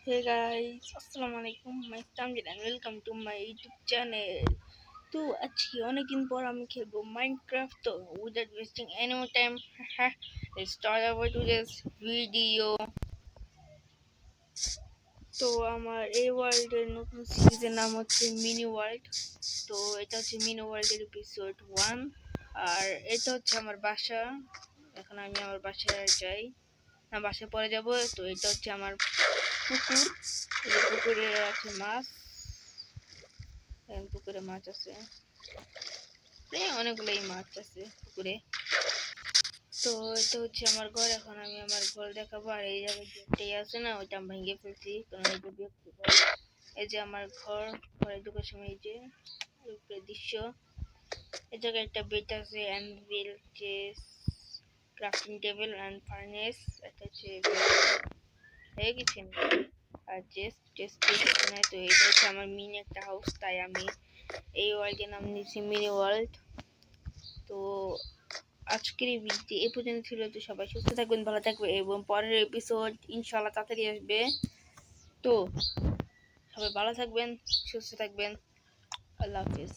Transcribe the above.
Hey guys, Assalamualaikum. My Tamjid and welcome to my YouTube channel. তো আজকে অনেকদিন পর আমি খেলবো মাইনক্রাফট তো without wasting any more time. Let's start our today's video. তো আমার এই ওয়ার্ল্ডের নতুন সিরিজের নাম হচ্ছে মিনি ওয়ার্ল্ড। তো এটা হচ্ছে মিনি ওয়ার্ল্ডের এপিসোড 1 আর এটা হচ্ছে আমার বাসা। এখন আমি আমার বাসায় যাই, না বাসায় পরে যাব। তো এটা হচ্ছে আমার পুকুর, এই পুকুরে আছে মাছ, পুকুরে মাছ আছে, অনেকগুলোই মাছ আছে পুকুরে। তো এটা হচ্ছে আমার ঘর, এখন আমি আমার ঘর দেখাবো। আর এই জায়গায় যেটাই আছে না, ওইটা আমি ভেঙে ফেলছি কারণ এটা বিরক্তিকর। এই যে আমার ঘর, ঘরে ঢোকার সময় এই যে উপরে দৃশ্য। এই জায়গায় একটা বেড আছে, anvil, chest, crafting table and furnace. এটা হচ্ছে হয়ে গেছে আর চেস্ট এখানে। তো এটা হচ্ছে আমার মিনি একটা হাউস, তাই আমি এই ওয়ার্ল্ডের নাম দিয়েছি মিনি ওয়ার্ল্ড। তো আজকের এই ভিডিওটি এ পর্যন্ত ছিল। তো সবাই সুস্থ থাকবেন, ভালো থাকবেন এবং পরের এপিসোড ইনশাআল্লাহ তাড়াতাড়ি আসবে। তো সবাই ভালো থাকবেন, সুস্থ থাকবেন, আল্লাহ হাফিজ।